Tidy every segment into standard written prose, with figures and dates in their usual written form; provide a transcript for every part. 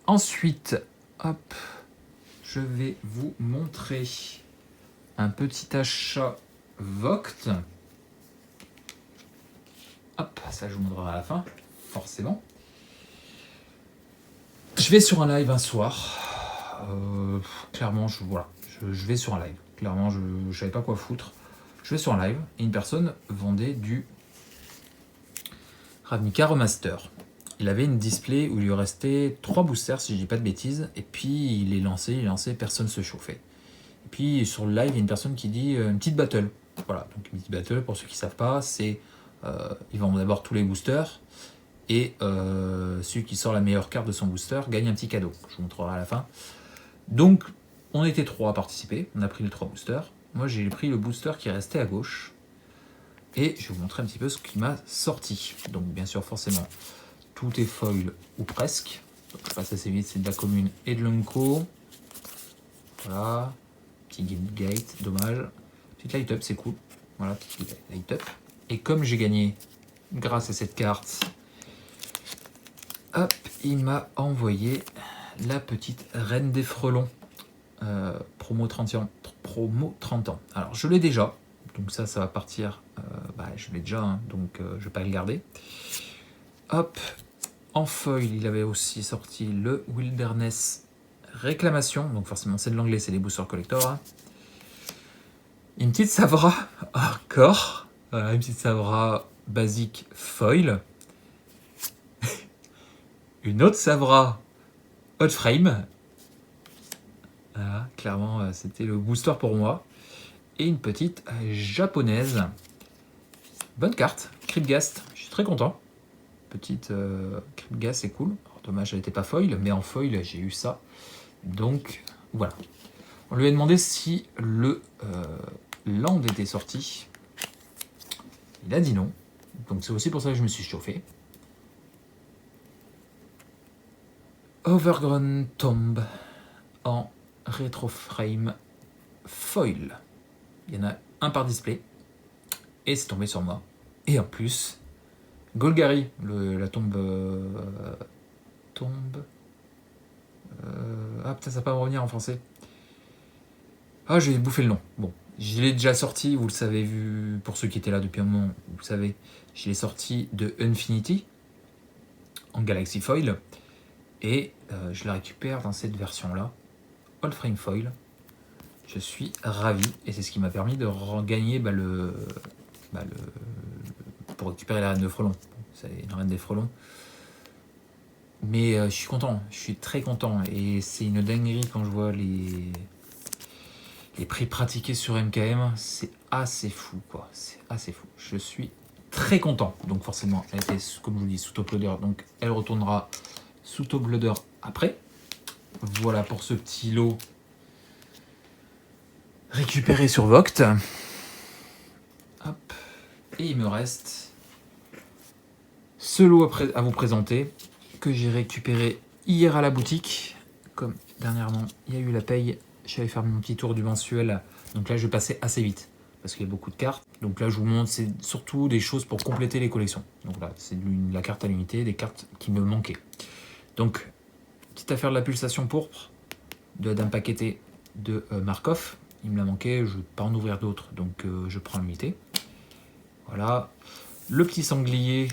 Ensuite, hop, je vais vous montrer un petit achat Vogt. Hop, ça je vous montrerai à la fin, forcément. Je vais sur un live un soir. Clairement, je vais sur un live. Clairement, je ne savais pas quoi foutre. Je vais sur un live et une personne vendait du Ravnica Remaster. Il avait une display où il lui restait 3 boosters, si je dis pas de bêtises, et puis il est lancé, personne ne se chauffait. Et puis sur le live, il y a une personne qui dit une petite battle. Voilà, donc une petite battle, pour ceux qui ne savent pas, c'est ils vendent d'abord tous les boosters, et celui qui sort la meilleure carte de son booster gagne un petit cadeau. Je vous montrerai à la fin. Donc, on était 3 à participer, on a pris les 3 boosters. Moi, j'ai pris le booster qui restait à gauche, et je vais vous montrer un petit peu ce qui m'a sorti. Donc, bien sûr, forcément, tout est foil ou presque. Donc, je passe assez vite, c'est de la commune et de l'unco. Voilà, petit gate, dommage. Petite light up, c'est cool. Voilà, petite light up. Et comme j'ai gagné grâce à cette carte, hop, il m'a envoyé la petite reine des frelons. Promo 30 ans. Promo 30 ans. Alors, je l'ai déjà. Donc ça va partir. Je l'ai déjà, hein, donc je ne vais pas le garder. Hop, en foil, il avait aussi sorti le Wilderness Réclamation. Donc forcément, c'est de l'anglais, c'est les boosters collector. Hein. Une petite Savra encore. Une petite Savra basique foil. Une autre Savra hot frame. Voilà, clairement, c'était le booster pour moi. Et une petite japonaise. Bonne carte, Cryptghast, je suis très content. Petite Cryptghast, c'est cool. Alors, dommage, elle n'était pas foil, mais en foil, j'ai eu ça. Donc, voilà. On lui a demandé si le Land était sorti. Il a dit non. Donc, c'est aussi pour ça que je me suis chauffé. Overgrown Tomb en Retro Frame foil. Il y en a un par display. Et c'est tombé sur moi. Et en plus, Golgari, la tombe... Ah putain, ça va pas me revenir en français. Ah, je vais bouffer le nom. Bon, je l'ai déjà sorti, vous le savez, vu pour ceux qui étaient là depuis un moment, vous savez, je l'ai sorti de Infinity en Galaxy Foil. Et je la récupère dans cette version-là, All Frame Foil. Je suis ravi et c'est ce qui m'a permis de regagner pour récupérer la reine de frelons. C'est une reine des frelons. Mais je suis content, je suis très content. Et c'est une dinguerie quand je vois les prix pratiqués sur MKM. C'est assez fou, quoi. C'est assez fou. Je suis très content. Donc forcément, elle était, comme je vous dis, sous top loader. Donc elle retournera sous top loader après. Voilà pour ce petit lot récupéré sur Vogt. Hop. Et il me reste ce lot à vous présenter que j'ai récupéré hier à la boutique. Comme dernièrement, il y a eu la paye, j'avais fait mon petit tour du mensuel. Donc là, je vais passer assez vite parce qu'il y a beaucoup de cartes. Donc là, je vous montre, c'est surtout des choses pour compléter les collections. Donc là, c'est la carte à l'unité, des cartes qui me manquaient. Donc, petite affaire de la pulsation pourpre, d'un paqueté de Markov. Il me l'a manqué, je ne vais pas en ouvrir d'autres, donc je prends l'unité. Voilà. Le petit sanglier,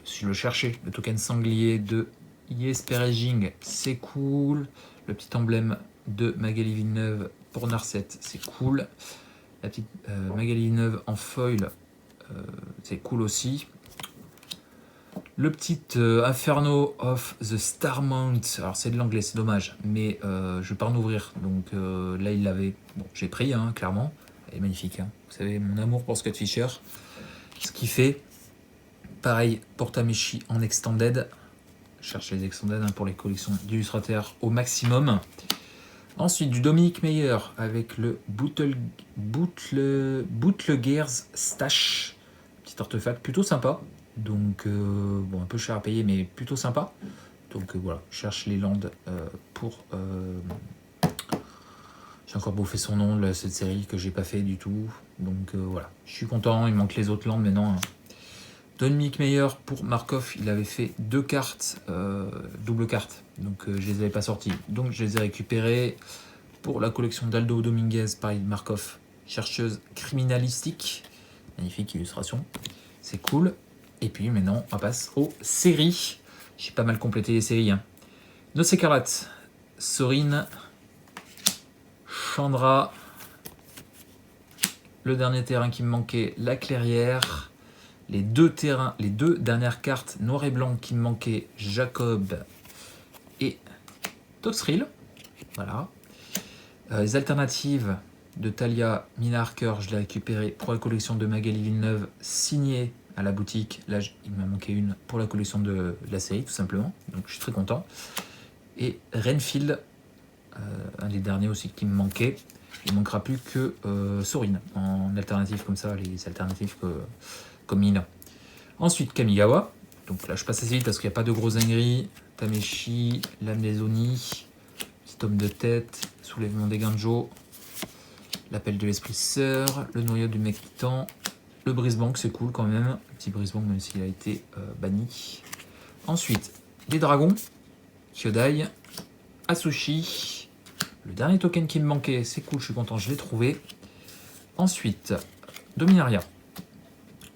si je le cherchais, le token sanglier de Jesper Ejing, c'est cool. Le petit emblème de Magali Villeneuve pour Narset, c'est cool. La petite Magali Villeneuve en foil, c'est cool aussi. Le petit Inferno of the Star Mount, alors c'est de l'anglais, c'est dommage, mais je ne vais pas en ouvrir. Donc là, il l'avait. Bon, j'ai pris, hein, clairement. Elle est magnifique. Hein. Vous savez, mon amour pour Scott Fisher. Ce qui fait. Pareil pour Tameshi en Extended. Je cherche les Extended, hein, pour les collections d'illustrateurs au maximum. Ensuite, du Dominique Meyer avec le Bootleggers Stash. Petit artefact plutôt sympa. Donc, bon, un peu cher à payer, mais plutôt sympa. Donc, voilà, je cherche les landes pour... J'ai encore bouffé son nom, cette série que j'ai pas fait du tout. Donc, voilà, je suis content. Il manque les autres landes maintenant. Hein. Dominique Meyer pour Markov, il avait fait 2 cartes, double carte, donc je les avais pas sortis. Donc je les ai récupérés pour la collection d'Aldo Dominguez, pareil, Markov, chercheuse criminalistique. Magnifique illustration, c'est cool. Et puis maintenant, on passe aux séries. J'ai pas mal complété les séries. Hein. Nos Écarlates, Sorine, Chandra, le dernier terrain qui me manquait, la Clairière. Les deux dernières cartes noir et blanc qui me manquaient, Jacob et Toxril. Voilà. Les alternatives de Talia, Mina Harker, je l'ai récupéré pour la collection de Magali Villeneuve, signée à la boutique. Là, il m'a manqué une pour la collection de la série, tout simplement. Donc, je suis très content. Et Renfield, un des derniers aussi qui me manquait. Il ne manquera plus que Sorine, en alternative comme ça, les alternatives comme Mina. Ensuite, Kamigawa. Donc là, je passe assez vite parce qu'il n'y a pas de gros dingueries. Tameshi, Lame des Oni, petit homme de tête, soulèvement des Ganjo, l'appel de l'esprit sœur, le noyau du mec titan, le brise-bank, c'est cool quand même. Le petit brise-bank, même s'il a été banni. Ensuite, les dragons, Kyodai, Asushi. Le dernier token qui me manquait, c'est cool, je suis content, je l'ai trouvé. Ensuite, Dominaria.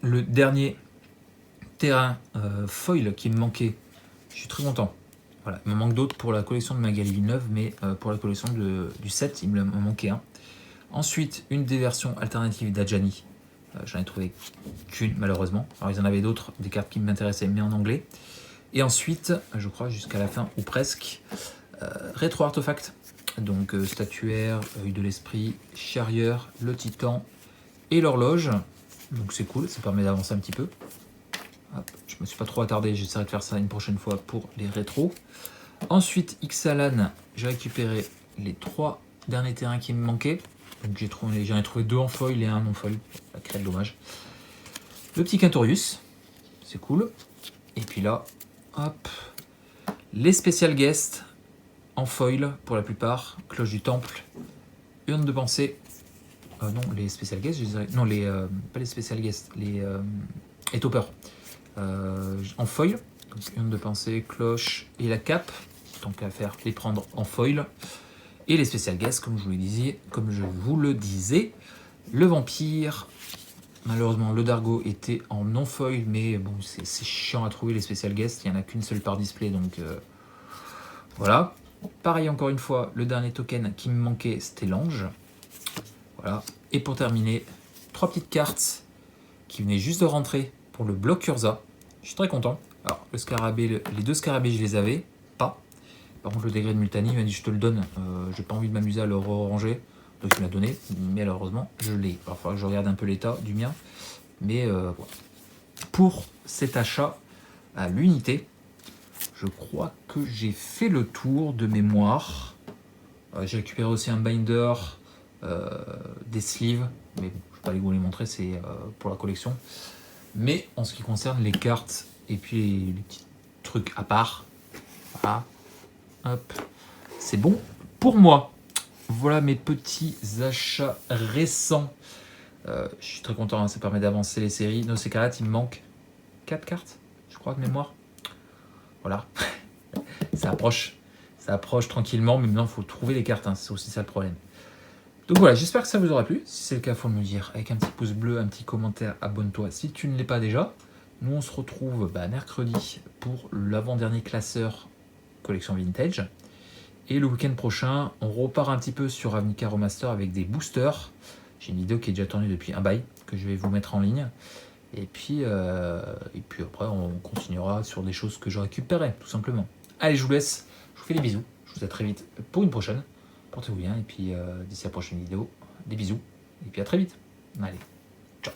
Le dernier terrain foil qui me manquait, je suis très content. Voilà, il me manque d'autres pour la collection de Magali Villeneuve, mais pour la collection du set, il me manquait un. Ensuite, une des versions alternatives d'Adjani. J'en ai trouvé qu'une, malheureusement. Alors, il y en avait d'autres, des cartes qui m'intéressaient, mais en anglais. Et ensuite, je crois jusqu'à la fin, ou presque, Rétro Artefact. Donc, statuaire, œil de l'esprit, charrieur, le titan et l'horloge. Donc, c'est cool, ça permet d'avancer un petit peu. Hop, je me suis pas trop attardé, j'essaierai de faire ça une prochaine fois pour les rétros. Ensuite, Ixalan, j'ai récupéré les 3 derniers terrains qui me manquaient. Donc j'en ai trouvé 2 en foil et un non foil. Ça crée de dommage. Le petit Quintorius, c'est cool. Et puis là, hop, les spécial guests en foil pour la plupart. Cloche du temple, urne de pensée. Non, les spécial guests, je dirais. Non, pas les spécial guests, les topper. En foil, donc urne de pensée, cloche et la cape. Tant qu'à faire, les prendre en foil. Et les spécial guests, comme je vous le disais, le vampire. Malheureusement, le Dargo était en non-foil, mais bon, c'est chiant à trouver les spécial guests. Il n'y en a qu'une seule par display, donc voilà. Pareil, encore une fois, le dernier token qui me manquait, c'était l'ange. Voilà. Et pour terminer, 3 petites cartes qui venaient juste de rentrer pour le bloc Urza. Je suis très content. Alors, le scarabée, les 2 scarabées, je les avais pas. Par contre, le degré de Multani, il m'a dit je te le donne. J'ai pas envie de m'amuser à le ranger. Donc il me l'a donné, mais malheureusement, je l'ai. Alors, il faudra que je regarde un peu l'état du mien. Mais voilà. Pour cet achat à l'unité, je crois que j'ai fait le tour de mémoire. J'ai récupéré aussi un binder, des sleeves. Mais bon, je ne vais pas vous les montrer, c'est pour la collection. Mais en ce qui concerne les cartes et puis les petits trucs à part, voilà. Hop, c'est bon pour moi. Voilà mes petits achats récents. Je suis très content, hein, ça permet d'avancer les séries. Nos Écarlates, il me manque 4 cartes, je crois, de mémoire. Voilà, ça approche tranquillement, mais maintenant il faut trouver les cartes, hein, c'est aussi ça le problème. Donc voilà, j'espère que ça vous aura plu. Si c'est le cas, il faut me le dire avec un petit pouce bleu, un petit commentaire, abonne-toi si tu ne l'es pas déjà. Nous, on se retrouve mercredi pour l'avant-dernier classeur collection vintage. Et le week-end prochain, on repart un petit peu sur Ravnica Remaster avec des boosters. J'ai une vidéo qui est déjà tournée depuis un bail, que je vais vous mettre en ligne. Et puis après, on continuera sur des choses que je récupérerai, tout simplement. Allez, je vous laisse. Je vous fais des bisous. Je vous dis à très vite pour une prochaine. Portez-vous bien. Et puis, d'ici la prochaine vidéo, des bisous. Et puis à très vite. Allez, ciao.